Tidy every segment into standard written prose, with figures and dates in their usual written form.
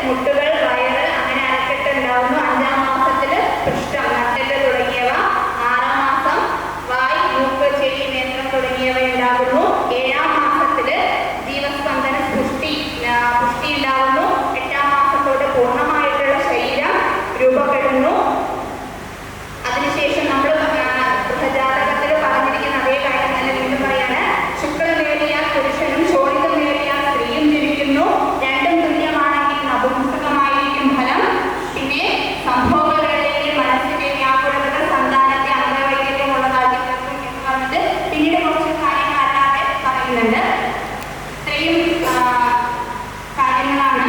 മുട്ടുകൾ, വയറ്, അങ്ങനെ അരക്കെട്ട് ഉണ്ടാവുന്നു. 5-ാം മാസത്തിൽ പൃഷ്ഠം, നട്ടെല്ല് തുടങ്ങിയവ. 6-ാം മാസം വായ്, മൂക്ക്, ചെവി, നേത്രം തുടങ്ങിയവ ഉണ്ടാകുന്നു. 7-ാം മാസത്തിൽ ജീവസ്പന്ദന പുഷ്ടി ഉണ്ടാവുന്നു. 8-ാം മാസത്തോടെ പൂർണ്ണമായിട്ടുള്ള ശരീരം രൂപപ്പെടുന്നു. അതിനുശേഷം നമ്മൾ ഗൃഹജാതകത്തിൽ പറഞ്ഞിരിക്കുന്ന അതേ കാര്യം തന്നെ വീണ്ടും പറയാണ്. ശുക്ലമേറിയാൽ പുരുഷനും ശോണിതമേറിയാൽ സ്ത്രീയും ജനിക്കുന്നു. രണ്ടും തുല്യമാണെങ്കിൽ നപുംസകമായിരിക്കും ഫലം. പിന്നെ സംഭോഗവേളയിൽ മനസ്സിന്റെ വ്യാകുലതകൾ സന്താനത്തെ അംഗവൈകല്യമുള്ളതാക്കി എന്ന് പറഞ്ഞിട്ട് പിന്നീട് കുറച്ച് കാര്യങ്ങൾ അല്ലാതെ പറയുന്നുണ്ട്. ഇത്രയും കാര്യങ്ങളാണ്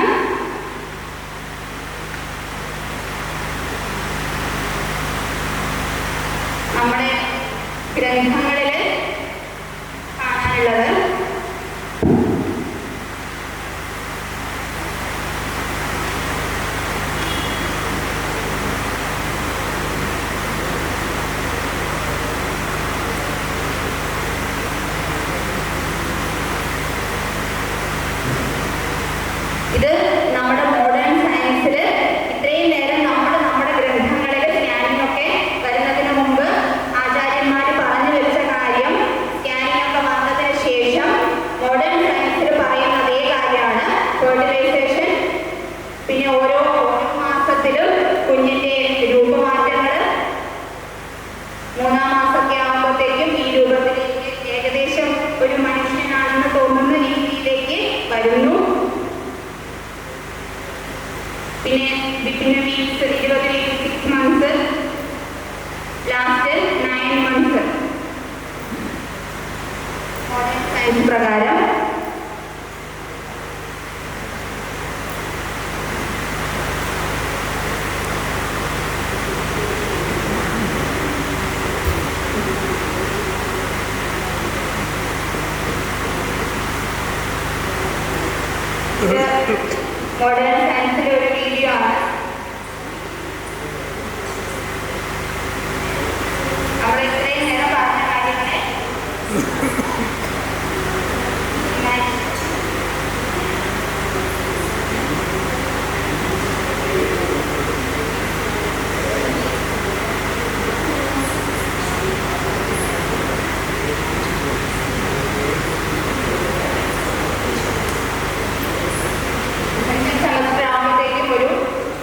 നമ്മുടെ ഗ്രന്ഥങ്ങളിൽ കാണാനുള്ളത്. ഇത് നമ്മുടെ മോഡേൺ സയൻസിൽ ഇത്രയും നേരം നമ്മുടെ ഗ്രന്ഥങ്ങളിൽ സ്കാനിംഗ് ഒക്കെ വരുന്നതിന് മുമ്പ് ആചാര്യന്മാർ പറഞ്ഞു വെച്ച കാര്യം സ്കാനിംഗ് ഒക്കെ വന്നതിന് ശേഷം മോഡേൺ സയൻസിൽ പറയുന്ന അതേ കാര്യമാണ്. ഫെർട്ടിലൈസേഷൻ, പിന്നെ ഓരോ മാസത്തിലും കുഞ്ഞിന്റെ രൂപമാറ്റങ്ങൾ, 3-ാം മാസമൊക്കെ ആകുമ്പോഴത്തേക്കും ഈ രൂപത്തിലേക്ക് ഏകദേശം ഒരു മനുഷ്യനാണെന്ന് തോന്നുന്ന രീതിയിലേക്ക് വരുന്നു. പിന്നെ weeks 20 weeks, 6 months, last 9 months modern science പ്രകാരം. മോഡേൺ സയൻസിലെ ഒരു വീഡിയോ ആണ്. അവിടെ ഇത്രയും നേരം പറഞ്ഞ കാര്യങ്ങളെ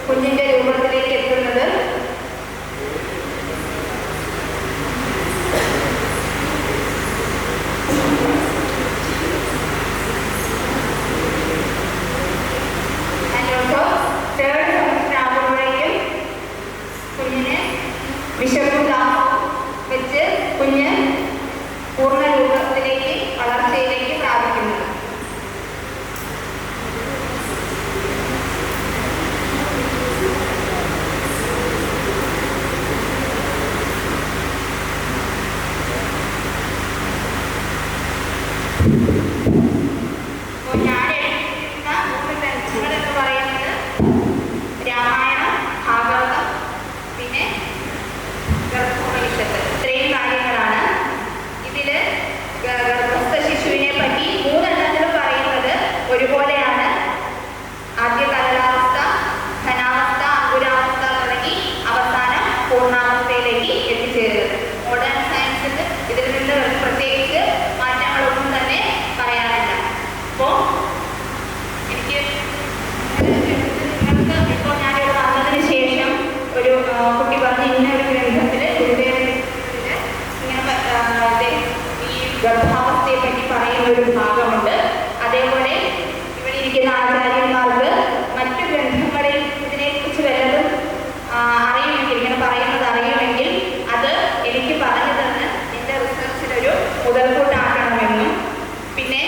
കുഞ്ഞിന്റെ രൂപത്തിലേക്ക് എത്തുന്നത്. തേർഡ് സെമസ്റ്റർ ആകുമ്പോഴേക്കും കുഞ്ഞിന് വിശപ്പും ദാഹവും വെച്ച് കുഞ്ഞ് പൂർണ്ണ രൂപത്തിലേക്ക് വളർച്ചയിലേക്ക് പ്രാപിക്കുന്നത്. ഞാൻ എഴുതിയിരിക്കുന്ന 3 ഗ്രന്ഥങ്ങൾ എന്ന് പറയുന്നത് രാമായണം, ഭാഗവതം, പിന്നെ ഗർഭോപനിഷത്ത്. ഇത്രയും കാര്യങ്ങളാണ്. ഇതില് ഗർഭസ്ഥ ശിശുവിനെ പറ്റി 3 എണ്ണത്തിലും പറയുന്നത് ഒരുപോലെയാണ്. ആദ്യ കലലാവസ്ഥ, ഘനാവസ്ഥ, അങ്കുരാവസ്ഥ തുടങ്ങി അവസാനം പൂർണ്ണാവസ്ഥയിലേക്ക് എത്തിച്ചേരുന്നത്. മോഡേൺ സയൻസിൽ ഇതിൽ നിന്ന് പ്രത്യേകിച്ച് മാറ്റങ്ങളൊന്നും തന്നെ പറയാനില്ല. അപ്പോൾ എനിക്ക് നിങ്ങൾക്ക് ഇപ്പോൾ ഞാനിവിടെ വന്നതിന് ശേഷം ഒരു കുട്ടി പറഞ്ഞ് ഇന്ന ഒരു ഗ്രന്ഥത്തിൽ ഗുരുദേവൻ ഇങ്ങനെ ഈ ഗർഭാവസ്ഥയെ പറ്റി പറയുന്ന ഒരു ഭാഗമുണ്ട്. അതേപോലെ ഇവിടെ ഇരിക്കുന്ന ആചാര്യന്മാർക്ക് മറ്റു ഗ്രന്ഥങ്ങളിൽ ഇതിനെക്കുറിച്ച് വല്ലതും അറിയുമെങ്കിൽ, ഇങ്ങനെ പറയുന്നത് അറിയുമെങ്കിൽ അത് എനിക്ക് പറഞ്ഞു തന്ന് എൻ്റെ റിസർച്ചിനൊരു മുതൽക്കൂട്ടാക്കണമെന്നും, പിന്നെ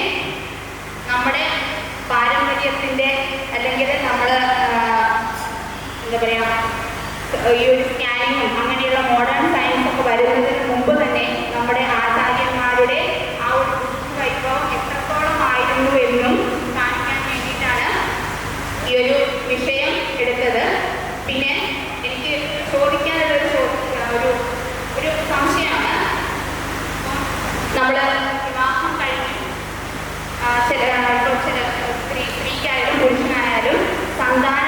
നമ്മുടെ പാരമ്പര്യത്തിൻ്റെ അല്ലെങ്കിൽ നമ്മൾ എന്താ പറയുക ഈ ഒരു സ്കാനിങ്ങും അങ്ങനെയുള്ള മോഡേൺ സയൻസ് ഒക്കെ വരുന്നതിന് മുമ്പ് തന്നെ നമ്മുടെ ആചാര്യന്മാരുടെ ആ ഒരു വൈഭവം എത്രത്തോളം ആയിരുന്നു എന്നും കാണിക്കാൻ വേണ്ടിയിട്ടാണ് ഈ ഒരു വിഷയം എടുത്തത്. പിന്നെ എനിക്ക് ചോദിക്കാനുള്ളൊരു ഒരു സംശയമാണ്. നമ്മൾ വിവാഹം കഴിഞ്ഞ് ചില സ്ത്രീക്കായാലും പുരുഷനായാലും സന്താന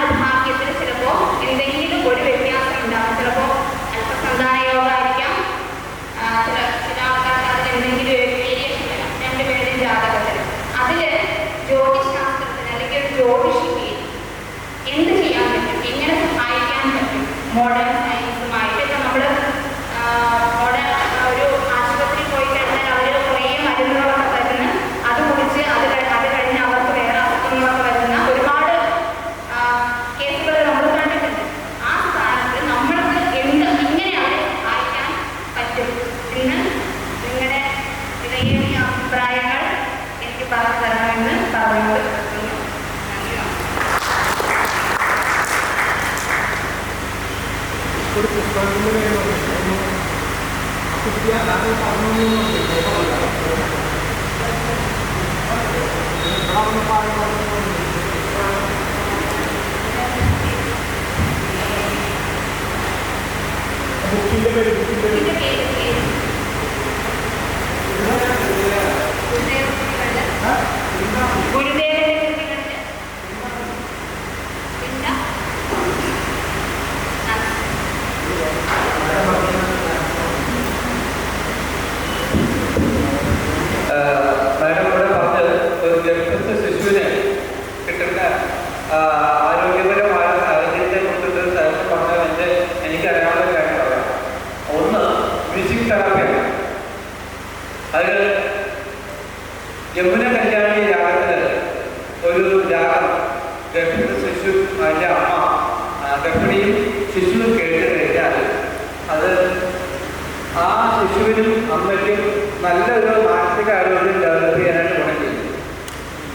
മോഡേൺ സയൻസുമായിട്ട് ഇപ്പം നമ്മൾ മോഡേൺ ഒരു ആശുപത്രി പോയി കഴിഞ്ഞാൽ അവർ കുറേ മരുന്നുകളൊക്കെ തരുന്നു, അത് കുടിച്ച് അത് കഴിഞ്ഞ് അവർക്ക് വേറെ അസുഖങ്ങളൊക്കെ വരുന്ന ഒരുപാട് കേസുകൾ നമ്മൾ കണ്ടിട്ടുണ്ട്. ആ സ്ഥാനത്ത് നമ്മൾക്ക് ഇങ്ങനെയാണ് വായിക്കാൻ പറ്റും എന്ന് നിങ്ങളുടെ വിലയേറിയ അഭിപ്രായങ്ങൾ എനിക്ക് പറഞ്ഞു തരണമെന്ന് പറഞ്ഞുകൊണ്ട് നിർത്തുന്നു. ഒരു പുസ്തകത്തിൻ്റെ ബുക്കിൻ്റെ പേര് മാഡം ഇവിടെ പറഞ്ഞത് ഒരു ഗർഭസ്ഥ ശിശുവിന് കിട്ടുന്ന ആരോഗ്യപരമായ സാഹചര്യത്തെ കുറിച്ചിട്ട് സാറിന് പറഞ്ഞത് എനിക്കറിയാവുന്ന കാര്യം പറയാം. ഒന്ന് മ്യൂസിക് തെറാപ്പിയാണ്. അതിൽ യമുന കല്യാണി രാഗത്തിൽ ഒരു രാഗം ഗർഭസ്ഥ ശിശു അതിൻ്റെ അമ്മ ഗർഭിണിയും ശിശുവും കേട്ട് കഴിഞ്ഞാൽ അത് ആ ശിശുവിനും അമ്മയ്ക്കും നല്ലൊരു മാനസിക ആരോഗ്യം ഡെവലപ്പ് ചെയ്യാനായിട്ട് ഗുണം ചെയ്യും.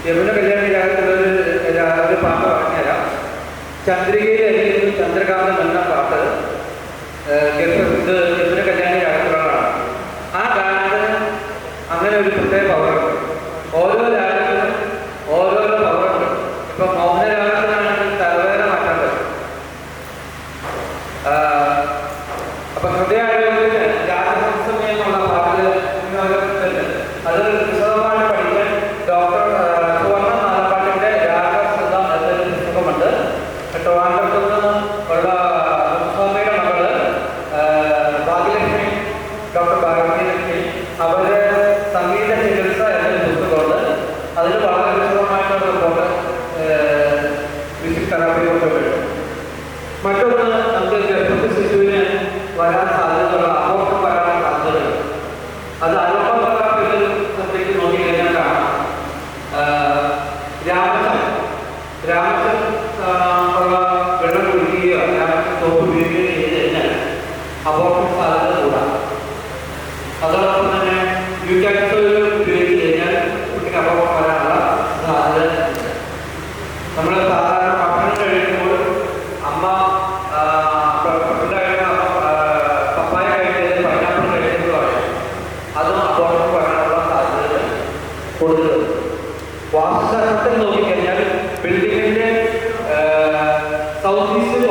യമുന കല്യാണി രാഗത്തിലൊരു പാട്ട് പറഞ്ഞുതരാം. ചന്ദ്രികയിലായിരിക്കും ചന്ദ്രകാന്തം എന്ന പാട്ട് യമുന കല്യാണി രാഗത്തിലുള്ളതാണ്. ആ ഗാനത്തിന് അങ്ങനെ ഒരു പ്രത്യേക പവറുണ്ട്. ഓരോ രാഗത്തിനും ഓരോരോ പവറുണ്ട്. ഇപ്പം മൗനരാഗത്തിനാണെങ്കിൽ തലവേദന മാറ്റാൻ പറ്റും. അപ്പം ഹൃദയാരോഗ്യത്തിന് രാജഹംസമേന്നുള്ള പാട്ടിൽ അത് വിശദമായിട്ട് പഠിക്കാൻ ഡോക്ടർ സുവർണ്ണ നാലപ്പാട്ടിൻ്റെ രാഗസൃതം എന്നൊരു പുസ്തകമുണ്ട്. ട്രിവാൻഡ്രത്തു നിന്ന് ഉള്ള സ്വാമിയുടെ മകള് ഭാഗ്യലക്ഷ്മി, ഡോക്ടർ ഭാഗ്യലക്ഷ്മി, അവര് സംഗീത ചികിത്സ എന്നൊരു പുസ്തകമുണ്ട്. അതിൽ വളരെ വിശദമായിട്ടുള്ള റിപ്പോർട്ട് മ്യൂസിക് തെറാപ്പിയെ കുറിച്ച് വരും. മറ്റൊന്ന് നമുക്ക് ഗർഭസ്ഥ ശിശുവിന് വരാൻ സാധ്യതയുള്ള അബോർഷൻ വരാൻ സാധ്യതയുണ്ട്. അത് അലോപ്പ തെറാപ്പിയിൽ സബ്ജക്റ്റ് നോക്കിക്കഴിഞ്ഞാൽ കാണാം. രാമച്ചൻ ഉള്ള വെള്ളം കുടിക്കുകയോ രാമച്ചൻ സോപ്പ് ഉപയോഗിക്കുകയോ ചെയ്ത് കഴിഞ്ഞാൽ അബോർഷൻ സാധ്യത കൂടാം. അതോടൊപ്പം തന്നെ യൂക്കാക്സോയിൽ ഉപയോഗിച്ച് കഴിഞ്ഞാൽ കുട്ടിക്ക് അബോർഷൻ വരാനുള്ള സാധ്യത. നമ്മൾ സാധാരണ ഭക്ഷണം കഴിക്കുമ്പോൾ അമ്മ പപ്പായ കഴിക്കുന്നത് പൈനാപ്പിൾ കഴിക്കുന്നത് പറയും. അതും അബോർഷൻ വരാനുള്ള സാധ്യത കൂടുതലുണ്ട്. വാസ്തുശാസ്ത്രത്തിൽ നോക്കിക്കഴിഞ്ഞാൽ ബിൽഡിങ്ങിൻ്റെ സൗത്ത് ഈസ്റ്റ്